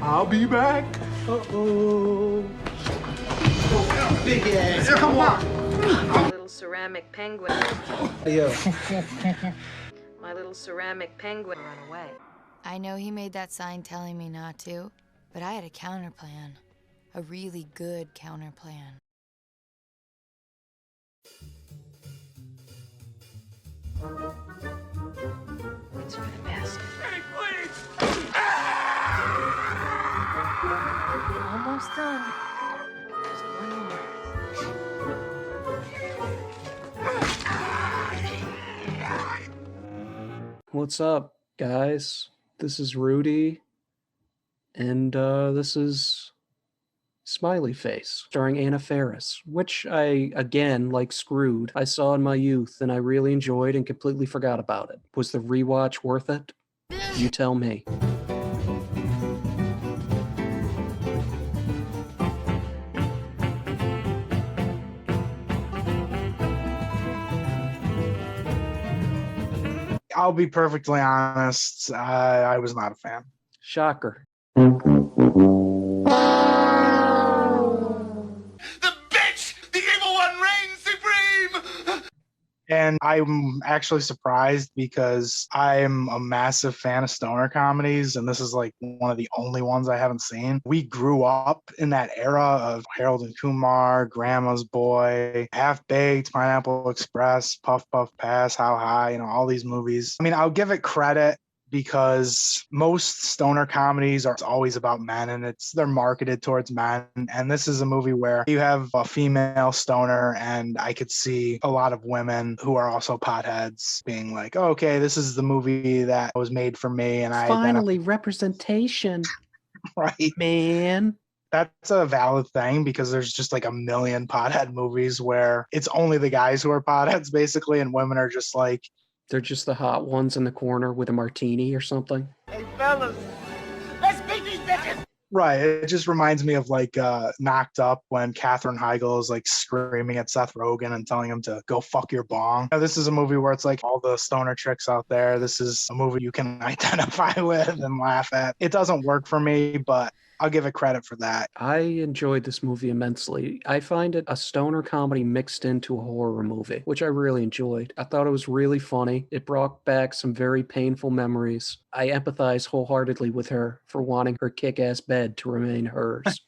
I'll be back. Uh-oh. Big ass. Come on. Little ceramic penguin. Yo. My little ceramic penguin run away. I know he made that sign telling me not to, but I had a counter plan. A really good counter plan. It's for the best. Hey, please! Almost done. Just one more. What's up, guys? This is Rudy, and this is Smiley Face, starring Anna Farris, which I, again, like Screwed, I saw in my youth, and I really enjoyed and completely forgot about it. Was the rewatch worth it? You tell me. I'll be perfectly honest. I was not a fan. Shocker. The bitch! The evil one reigns supreme! And I'm actually surprised because I'm a massive fan of stoner comedies, and this is like one of the only ones I haven't seen. We grew up in that era of Harold and Kumar, Grandma's Boy, Half Baked, Pineapple Express, Puff Puff Pass, How High, all these movies. I mean, I'll give it credit because most stoner comedies are always about men and they're marketed towards men. And this is a movie where you have a female stoner, and I could see a lot of women who are also potheads being like, oh, okay, this is the movie that was made for me. And I Finally, representation. right. Man. That's a valid thing because there's just like a million pothead movies where it's only the guys who are potheads basically, and women are just like, They're just the hot ones in the corner with a martini or something. Hey, fellas, let's beat these bitches! right. It just reminds me of like Knocked Up when Katherine Heigl is like screaming at Seth Rogen and telling him to go fuck your bong. This is a movie where it's like all the stoner chicks out there. This is a movie you can identify with and laugh at. It doesn't work for me, but I'll give it credit for that. I enjoyed this movie immensely. I find it a stoner comedy mixed into a horror movie, which I really enjoyed. I thought it was really funny. It brought back some very painful memories. I empathize wholeheartedly with her for wanting her kick-ass bed to remain hers.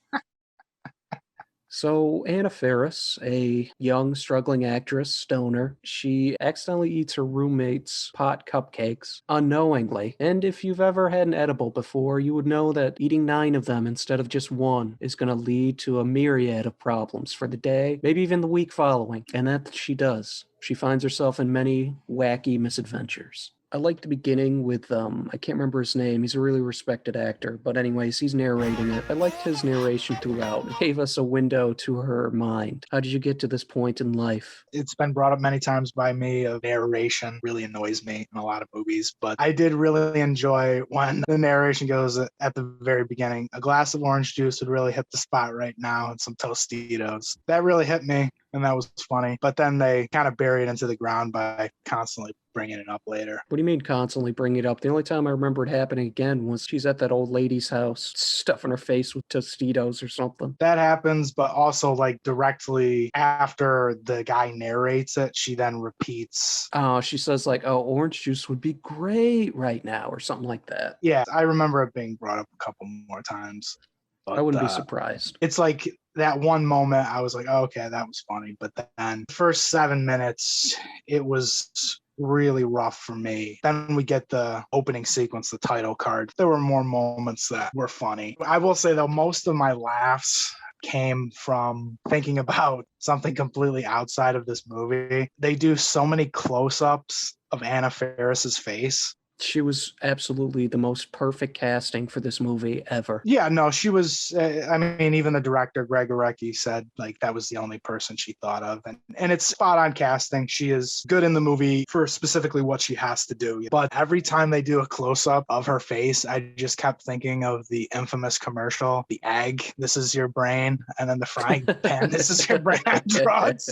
So, Anna Faris, a young, struggling actress, stoner, she accidentally eats her roommate's pot cupcakes unknowingly. And if you've ever had an edible before, you would know that eating 9 of them instead of just 1 is going to lead to a myriad of problems for the day, maybe even the week following. And that she does. She finds herself in many wacky misadventures. I like the beginning with, I can't remember his name. He's a really respected actor. But anyways, he's narrating it. I liked his narration throughout. It gave us a window to her mind. How did you get to this point in life? It's been brought up many times by me. Of narration really annoys me in a lot of movies, but I did really enjoy when the narration goes at the very beginning. A glass of orange juice would really hit the spot right now, and some Tostitos. That really hit me, and that was funny. But then they kind of bury it into the ground by constantly bringing it up later. What do you mean constantly bring it up? The only time I remember it happening again was she's at that old lady's house, stuffing her face with Tostitos or something. That happens, but also like directly after the guy narrates it, she then repeats. Oh, she says like, oh, orange juice would be great right now or something like that. Yeah, I remember it being brought up a couple more times. But, I wouldn't be surprised. It's like that one moment I was like, oh, okay, that was funny. But then the first 7 minutes, it was really rough for me. Then we get the opening sequence, the title card. There were more moments that were funny. I will say though, most of my laughs came from thinking about something completely outside of this movie. They do so many close-ups of Anna Faris's face. She was absolutely the most perfect casting for this movie ever. Yeah, no, she was, I mean, even the director, Greg Arecki, said like that was the only person she thought of. And it's spot on casting. She is good in the movie for specifically what she has to do. But every time they do a close up of her face, I just kept thinking of the infamous commercial, the egg, this is your brain, and then the frying pan, this is your brain on drugs.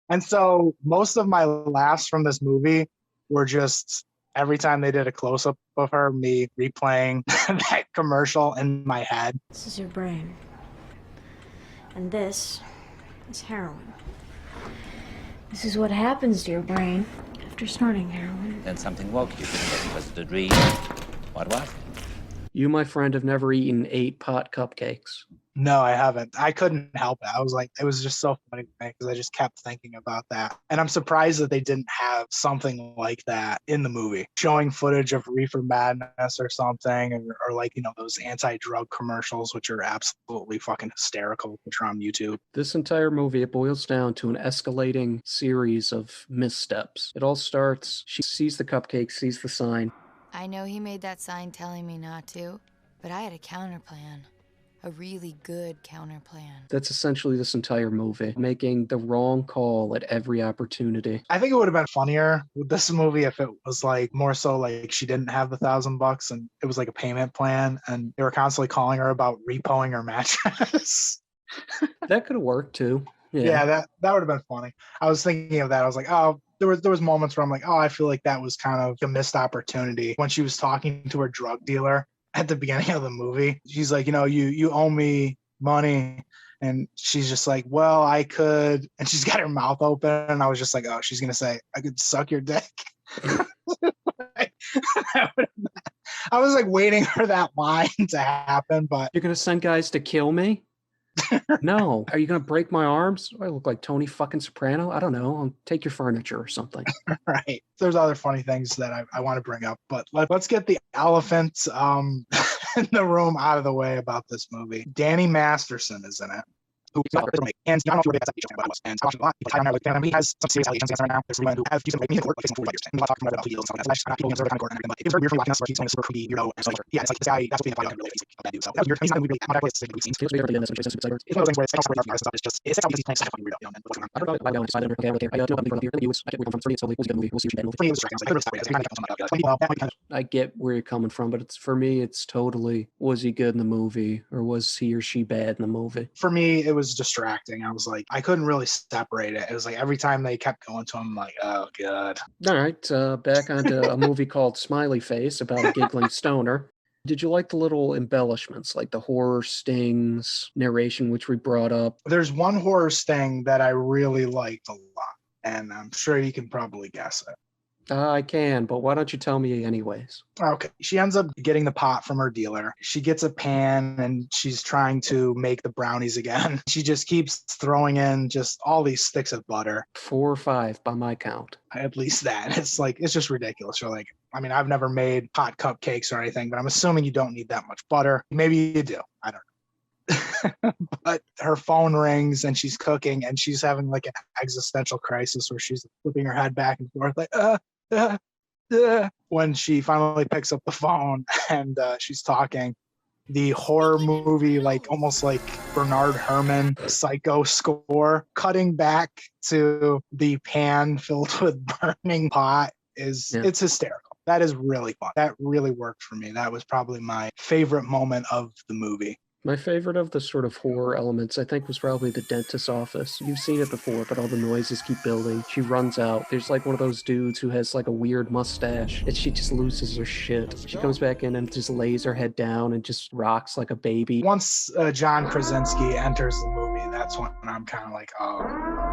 And so most of my laughs from this movie were just Every time they did a close-up of her, me replaying that commercial in my head. This is your brain. And this is heroin. This is what happens to your brain after snorting heroin. Then something woke you, thinking was it a dream? What was it? You, my friend, have never eaten 8 pot cupcakes. No, I haven't. I couldn't help it. I was like, it was just so funny to me because I just kept thinking about that. And I'm surprised that they didn't have something like that in the movie, showing footage of Reefer Madness or something, or like, those anti-drug commercials, which are absolutely fucking hysterical, which are on YouTube. This entire movie, it boils down to an escalating series of missteps. It all starts, she sees the cupcake, sees the sign. I know he made that sign telling me not to, but I had a counter plan. A really good counter plan. That's essentially this entire movie, making the wrong call at every opportunity. I think it would have been funnier with this movie if it was like more so like she didn't have the $1,000 and it was like a payment plan and they were constantly calling her about repoing her mattress. That could have worked too. Yeah, that would have been funny. I was thinking of that. I was like, oh, there was moments where I'm like, oh, I feel like that was kind of a missed opportunity when she was talking to her drug dealer at the beginning of the movie. She's like, you owe me money. And she's just like, well, I could. And she's got her mouth open. And I was just like, oh, she's going to say, I could suck your dick. I was like waiting for that line to happen. But you're going to send guys to kill me? No. Are you going to break my arms? Do I look like Tony fucking Soprano? I don't know. I'll take your furniture or something. Right. There's other funny things that I want to bring up, but let's get the elephant in the room out of the way about this movie. Danny Masterson is in it. Who and I don't know if and a lot of people he has some serious allegations against him right now. There's women who have used him to make me in court like 40 years. And a lot of talking about heels and stuff like that. People observe the kind of court and everything, but it was very weird for me watching this where he's playing a super creepy weirdo and so yeah, it's like this guy that's what being a really a bad dude. So that was weird. He's not really I'm not really saying we've seen. It's one of those things where it's like also really stuff. It's just it's how he's playing such a fucking weirdo. I don't know why I decided okay, I know I'm from here. It was I get where I'm from for me, so it was a good movie. We'll see what you I get where you're coming from, but it's for me it's totally was he good in the movie or was he or she bad in the movie? For me it was distracting. I was like I couldn't really separate it. It was like every time they kept going to him, I'm like, oh god. All right, back onto a movie called Smiley Face about a giggling stoner. Did you like the little embellishments, like the horror stings, narration, which we brought up? There's one horror sting that I really liked a lot, and I'm sure you can probably guess it. I can, but why don't you tell me anyways? Okay. She ends up getting the pot from her dealer. She gets a pan and she's trying to make the brownies again. She just keeps throwing in just all these sticks of butter. 4 or 5 by my count. At least that. It's like, it's just ridiculous. You're like, I mean, I've never made pot cupcakes or anything, but I'm assuming you don't need that much butter. Maybe you do. I don't know. But her phone rings and she's cooking and she's having like an existential crisis where she's flipping her head back and forth like, when she finally picks up the phone and she's talking. The horror movie, like almost like Bernard Herrmann Psycho score, cutting back to the pan filled with burning pot it's hysterical. That is really fun. That really worked for me. That was probably my favorite moment of the movie. My favorite of the sort of horror elements, I think, was probably the dentist's office. You've seen it before, but all the noises keep building. She runs out. There's like one of those dudes who has like a weird mustache, and she just loses her shit. She comes back in and just lays her head down and just rocks like a baby. Once John Krasinski enters the movie, that's when I'm kind of like, oh,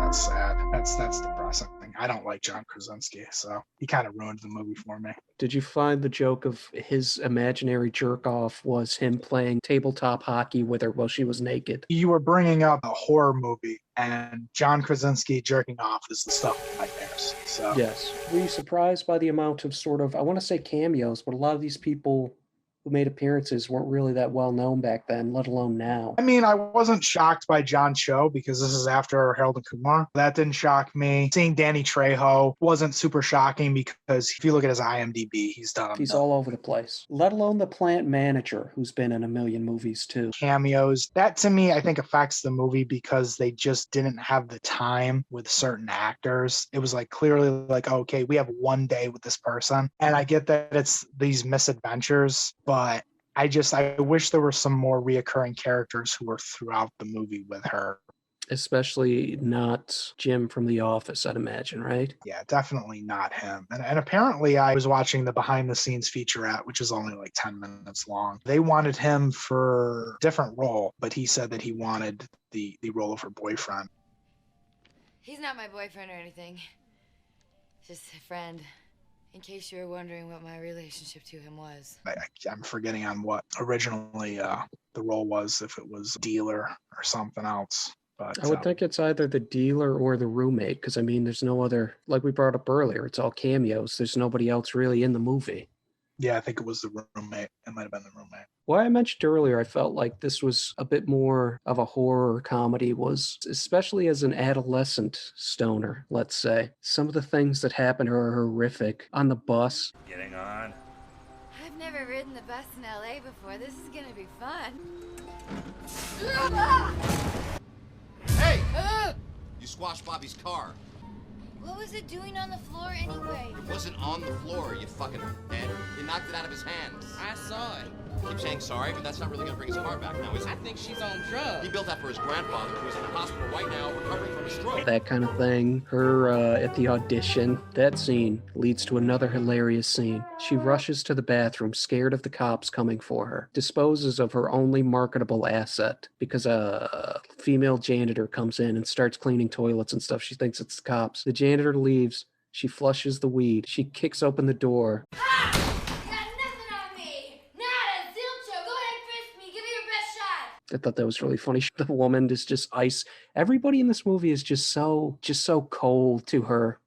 that's sad. That's depressing. I don't like John Krasinski, so he kind of ruined the movie for me. Did you find the joke of his imaginary jerk-off was him playing tabletop hockey with her while she was naked? You were bringing up a horror movie, and John Krasinski jerking off is the stuff of nightmares. So yes. Were you surprised by the amount of sort of, I want to say cameos, but a lot of these people who made appearances weren't really that well known back then, let alone now? I mean, I wasn't shocked by John Cho because this is after Harold and Kumar. That didn't shock me. Seeing Danny Trejo wasn't super shocking because if you look at his IMDb, he's all over the place. Let alone the plant manager who's been in a million movies too. Cameos. That to me, I think affects the movie because they just didn't have the time with certain actors. It was like clearly like, okay, we have one day with this person. And I get that it's these misadventures, but I wish there were some more reoccurring characters who were throughout the movie with her. Especially not Jim from The Office, I'd imagine, right? Yeah, definitely not him. And apparently I was watching the behind the scenes featurette, which is only like 10 minutes long. They wanted him for a different role, but he said that he wanted the role of her boyfriend. He's not my boyfriend or anything. Just a friend. In case you were wondering what my relationship to him was. I'm forgetting on what originally the role was, if it was dealer or something else. But I would think it's either the dealer or the roommate, because I mean, there's no other, like we brought up earlier, it's all cameos. There's nobody else really in the movie. Yeah, I think it was the roommate. It might have been the roommate. Why I mentioned earlier, I felt like this was a bit more of a horror comedy was, especially as an adolescent stoner, let's say. Some of the things that happen are horrific. On the bus. Getting on. I've never ridden the bus in LA before. This is gonna be fun. Hey! You squashed Bobby's car. What was it doing on the floor anyway? It wasn't on the floor, you fucking head. You knocked it out of his hands. I saw it. Keep saying sorry, but that's not really gonna bring his car back now, is it? I think she's on drugs. He built that for his grandfather, who's in the hospital right now recovering from a stroke. That kind of thing. Her at the audition. That scene leads to another hilarious scene. She rushes to the bathroom, scared of the cops coming for her. Disposes of her only marketable asset because a female janitor comes in and starts cleaning toilets and stuff. She thinks it's the cops. The janitor leaves. She flushes the weed. She kicks open the door. I thought that was really funny. The woman is just ice. Everybody in this movie is just so cold to her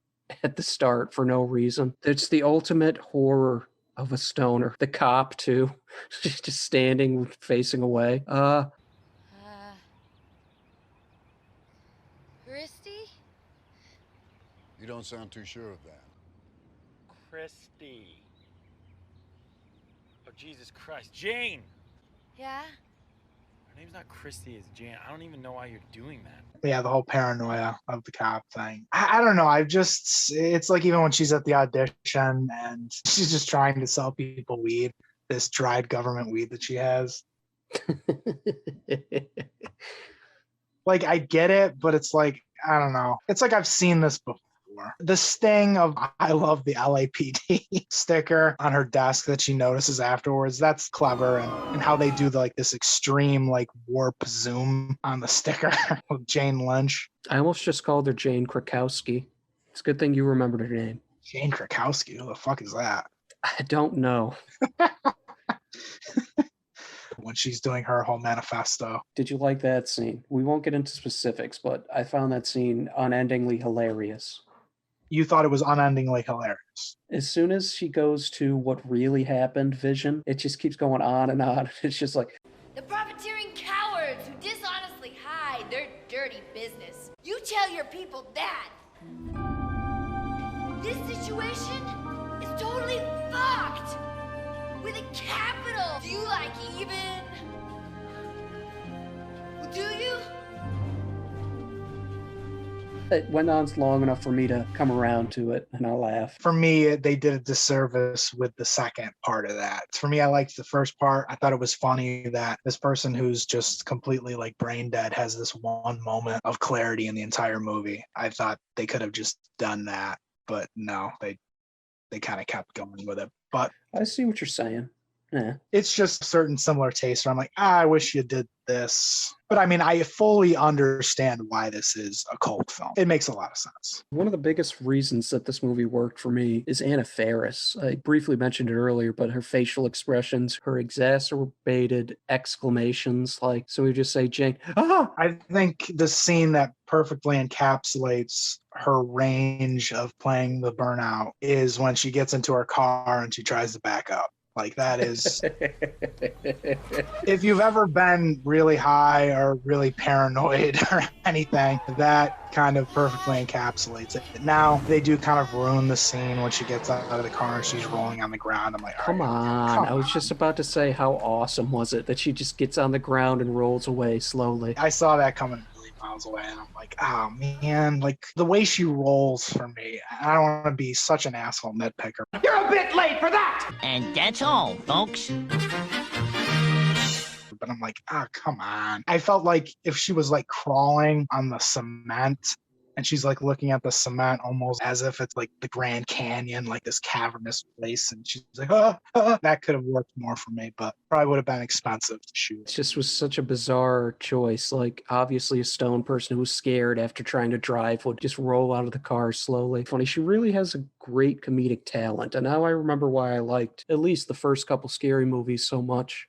at the start for no reason. It's the ultimate horror of a stoner. The cop too, she's just standing, facing away. Christy? You don't sound too sure of that. Christy. Oh, Jesus Christ. Jane! Yeah? Her name's not Christy, it's Jane. I don't even know why you're doing that. Yeah, the whole paranoia of the cop thing. I don't know. It's like even when she's at the audition and she's just trying to sell people weed, this dried government weed that she has. Like, I get it, but it's like, I don't know. It's like I've seen this before. The sting of I love the LAPD sticker on her desk that she notices afterwards, that's clever. And how they do this extreme warp zoom on the sticker with Jane Lynch. I almost just called her Jane Krakowski. It's a good thing you remembered her name. Jane Krakowski? Who the fuck is that? I don't know. When she's doing her whole manifesto. Did you like that scene? We won't get into specifics, but I found that scene unendingly hilarious. You thought it was unendingly hilarious. As soon as she goes to what really happened vision, it just keeps going on and on. It's just like, The profiteering cowards who dishonestly hide their dirty business. You tell your people that. This situation is totally fucked. With a capital. Do you like even? Well, do you? it went on long enough for me to come around to it, and I laugh. For me, they did a disservice with the second part of that. For me, I liked the first part. I thought it was funny that this person who's just completely brain dead has this one moment of clarity in the entire movie. I thought they could have just done that, but no, they kind of kept going with it. But I see what you're saying. Yeah. It's just certain similar tastes where I'm like, I wish you did this. But I mean, I fully understand why this is a cult film. It makes a lot of sense. One of the biggest reasons that this movie worked for me is Anna Farris. I briefly mentioned it earlier, but her facial expressions, her exacerbated exclamations, so we just say, Jane, ah! I think the scene that perfectly encapsulates her range of playing the burnout is when she gets into her car and she tries to back up. That is, if you've ever been really high or really paranoid or anything, that kind of perfectly encapsulates it. Now, they do kind of ruin the scene when she gets out of the car and she's rolling on the ground. I'm like, come on. I was just about to say, how awesome was it that she just gets on the ground and rolls away slowly. I saw that coming miles away, and I'm like, oh man, the way she rolls for me, I don't want to be such an asshole nitpicker. You're a bit late for that! And that's all, folks. and I'm like, ah, come on. I felt like if she was like crawling on the cement and she's like looking at the cement almost as if it's like the Grand Canyon, like this cavernous place, and she's like, that could have worked more for me, but probably would have been expensive to shoot. It just was such a bizarre choice. Like, obviously a stone person who was scared after trying to drive would just roll out of the car slowly. Funny, she really has a great comedic talent, and now I remember why I liked at least the first couple Scary movies so much.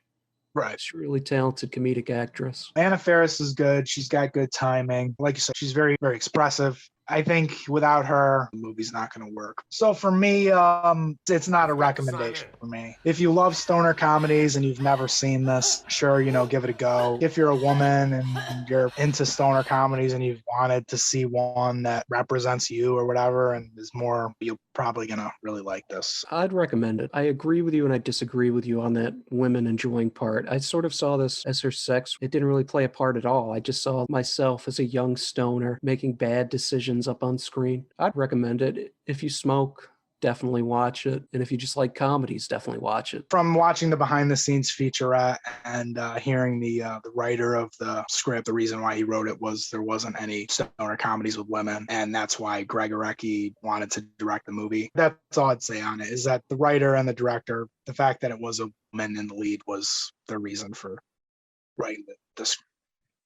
Right. She's a really talented comedic actress. Anna Faris is good. She's got good timing. Like you said, she's very, very expressive. I think without her, the movie's not going to work. So for me, it's not a recommendation for me. If you love stoner comedies and you've never seen this, sure, give it a go. If you're a woman and you're into stoner comedies and you've wanted to see one that represents you or whatever and is more, you're probably going to really like this. I'd recommend it. I agree with you and I disagree with you on that women enjoying part. I sort of saw this as her sex. It didn't really play a part at all. I just saw myself as a young stoner making bad decisions up on screen. I'd recommend it. If you smoke, definitely watch it. And if you just like comedies, definitely watch it. From watching the behind the scenes featurette and hearing the writer of the script, the reason why he wrote it was there wasn't any stoner comedies with women. And that's why Greg Arecki wanted to direct the movie. That's all I'd say on it, is that the writer and the director, the fact that it was a woman in the lead was the reason for writing the script.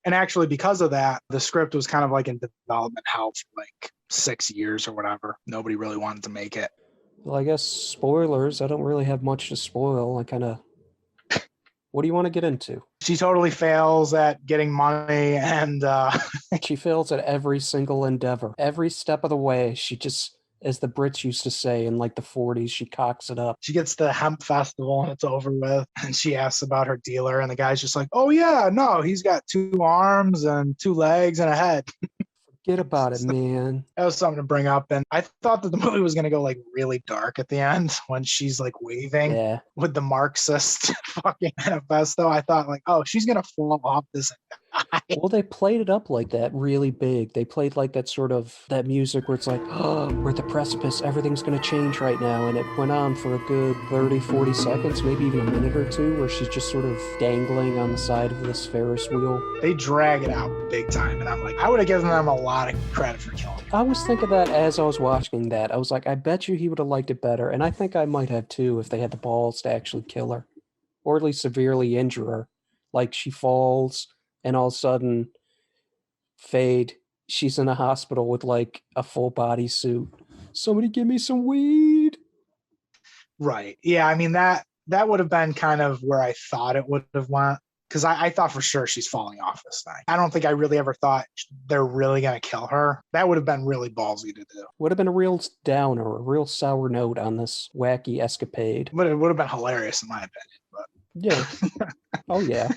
And actually, because of that, the script was kind of like in development hell for like 6 years or whatever. Nobody really wanted to make it. Well, I guess spoilers. I don't really have much to spoil. What do you want to get into? She totally fails at getting money and she fails at every single endeavor. Every step of the way, she just, as the Brits used to say in like the 40s, she cocks it up. She gets to the hemp festival and it's over with. And she asks about her dealer and the guy's just like, oh yeah, no, he's got 2 arms and 2 legs and a head. Forget about it, man. That was something to bring up. And I thought that the movie was going to go like really dark at the end when she's like waving with the Marxist fucking manifesto. I thought like, oh, she's going to fall off this. Well, they played it up like that really big. They played like that sort of, that music where it's like, oh, we're at the precipice. Everything's going to change right now. And it went on for a good 30, 40 seconds, maybe even a minute or two, where she's just sort of dangling on the side of this Ferris wheel. They drag it out big time. And I'm like, I would have given them a lot of credit for killing her. I was thinking that as I was watching that. I was like, I bet you he would have liked it better. And I think I might have too if they had the balls to actually kill her. Or at least severely injure her. Like she falls and all of a sudden, fade, she's in a hospital with like a full body suit. Somebody give me some weed. Right. Yeah, I mean, that would have been kind of where I thought it would have went. Because I thought for sure she's falling off this thing. I don't think I really ever thought they're really going to kill her. That would have been really ballsy to do. Would have been a real downer, a real sour note on this wacky escapade. But it would have been hilarious in my opinion. But yeah. Oh, yeah.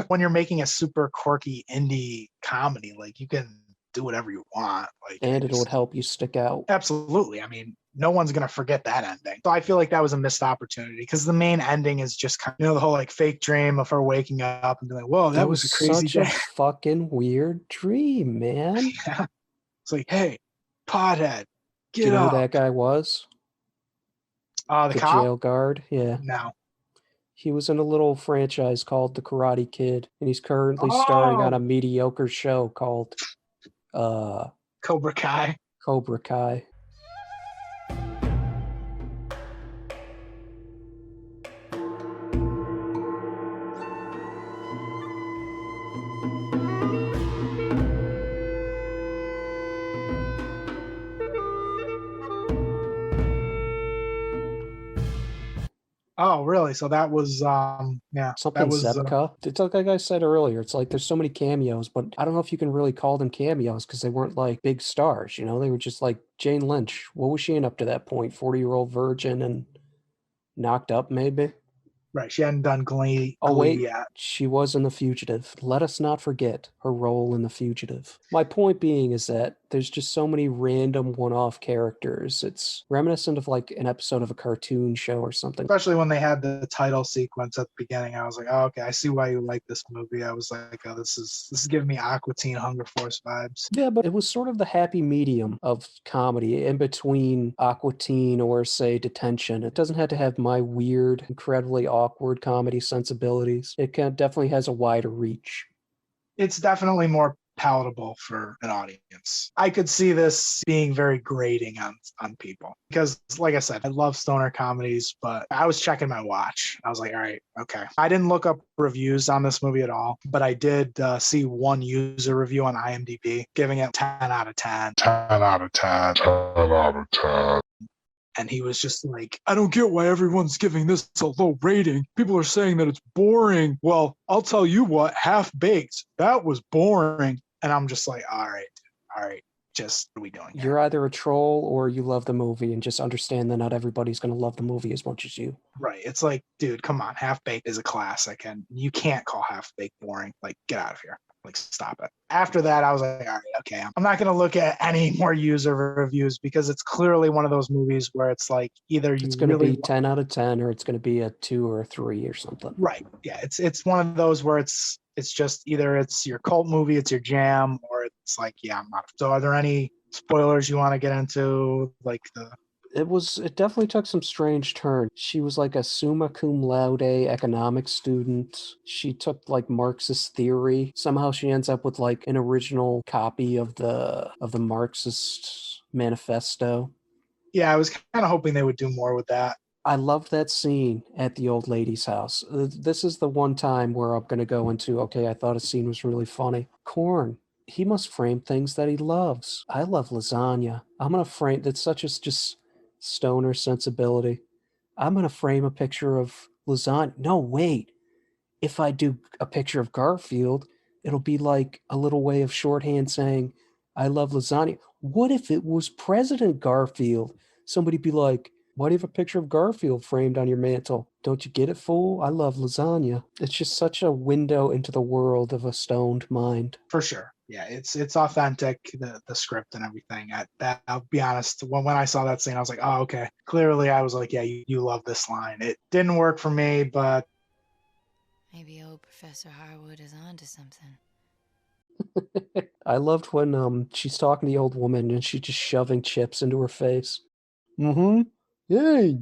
When you're making a super quirky indie comedy, like you can do whatever you want. Like, and it would help you stick out. Absolutely. I mean, no one's going to forget that ending. So I feel like that was a missed opportunity because the main ending is just kind of, the whole like fake dream of her waking up and being like, whoa, that was a crazy such day. a fucking weird dream, man. Yeah. It's like, hey, pothead, get Do you know up. who that guy was? The cop? jail guard? Yeah. No. He was in a little franchise called The Karate Kid, and he's currently starring on a mediocre show called Cobra Kai. Cobra Kai. Oh, really? So that was, yeah. Something that was, Zepka. It's like I said earlier, it's like there's so many cameos, but I don't know if you can really call them cameos because they weren't like big stars, you know? They were just like Jane Lynch. What was she in up to that point? 40-year-old virgin and knocked up, maybe? Right. She hadn't done Glee, Oh, wait. yet. She was in The Fugitive. Let us not forget her role in The Fugitive. My point being is that There's just so many random one-off characters. It's reminiscent of like an episode of a cartoon show or something. Especially when they had the title sequence at the beginning, I was like, oh, okay, I see why you like this movie. I was like, oh, this is giving me Aqua Teen Hunger Force vibes. Yeah, but it was sort of the happy medium of comedy in between Aqua Teen or, say, Detention. It doesn't have to have my weird, incredibly awkward comedy sensibilities. It definitely has a wider reach. It's definitely more palatable for an audience. I could see this being very grating on people because, like I said, I love stoner comedies, but I was checking my watch. I was like, all right, okay. I didn't look up reviews on this movie at all, but I did see one user review on IMDb giving it 10 out of 10. 10 out of 10. 10 out of 10. And he was just like, I don't get why everyone's giving this a low rating. People are saying that it's boring. Well, I'll tell you what, Half Baked, that was boring. And I'm just like, all right, just what are we doing here? You're either a troll or you love the movie, and just understand that not everybody's going to love the movie as much as you. Right. It's like, dude, come on. Half Baked is a classic, and you can't call Half Baked boring. Like, get out of here. Like, stop it. After that, I was like, all right, okay. I'm not going to look at any more user reviews because it's clearly one of those movies where it's like either you It's going to really be 10 out of 10 or it's going to be a 2 or a 3 or something. Right. Yeah. It's one of those where it's just either it's your cult movie, it's your jam, or it's like, yeah, I'm not. So are there any spoilers you want to get into? Like It definitely took some strange turn. She was like a summa cum laude economics student. She took like Marxist theory. Somehow she ends up with like an original copy of the Marxist manifesto. Yeah, I was kind of hoping they would do more with that. I loved that scene at the old lady's house. This is the one time where I'm going to go into, okay, I thought a scene was really funny. Corn. He must frame things that he loves. I love lasagna. I'm going to frame, that's such a just stoner sensibility. I'm going to frame a picture of lasagna. No, wait. If I do a picture of Garfield, it'll be like a little way of shorthand saying, I love lasagna. What if it was President Garfield? Somebody'd be like, why do you have a picture of Garfield framed on your mantle? Don't you get it, fool? I love lasagna. It's just such a window into the world of a stoned mind. For sure. Yeah, it's authentic, the script and everything. I'll be honest, when I saw that scene, I was like, oh, okay. Clearly, I was like, yeah, you love this line. It didn't work for me, but... Maybe old Professor Harwood is onto something. I loved when she's talking to the old woman and she's just shoving chips into her face. Mm-hmm. Yay!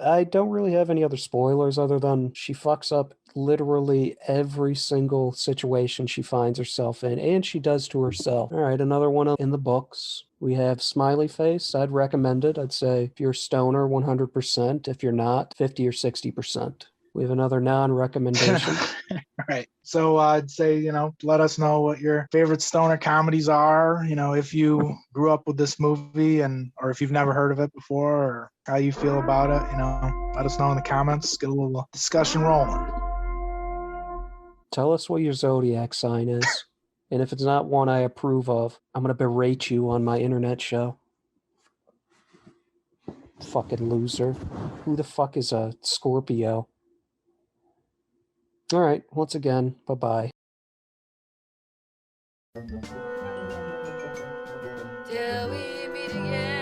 I don't really have any other spoilers other than she fucks up literally every single situation she finds herself in, and she does to herself. All right, another one in the books. We have Smiley Face. I'd recommend it. I'd say if you're a stoner, 100%. If you're not, 50 or 60%. We have another non-recommendation. All right. So I'd say, let us know what your favorite stoner comedies are. If you grew up with this movie or if you've never heard of it before or how you feel about it, let us know in the comments. Get a little discussion rolling. Tell us what your zodiac sign is. And if it's not one I approve of, I'm going to berate you on my internet show. Fucking loser. Who the fuck is a Scorpio? All right, once again, bye-bye. Till we meet again.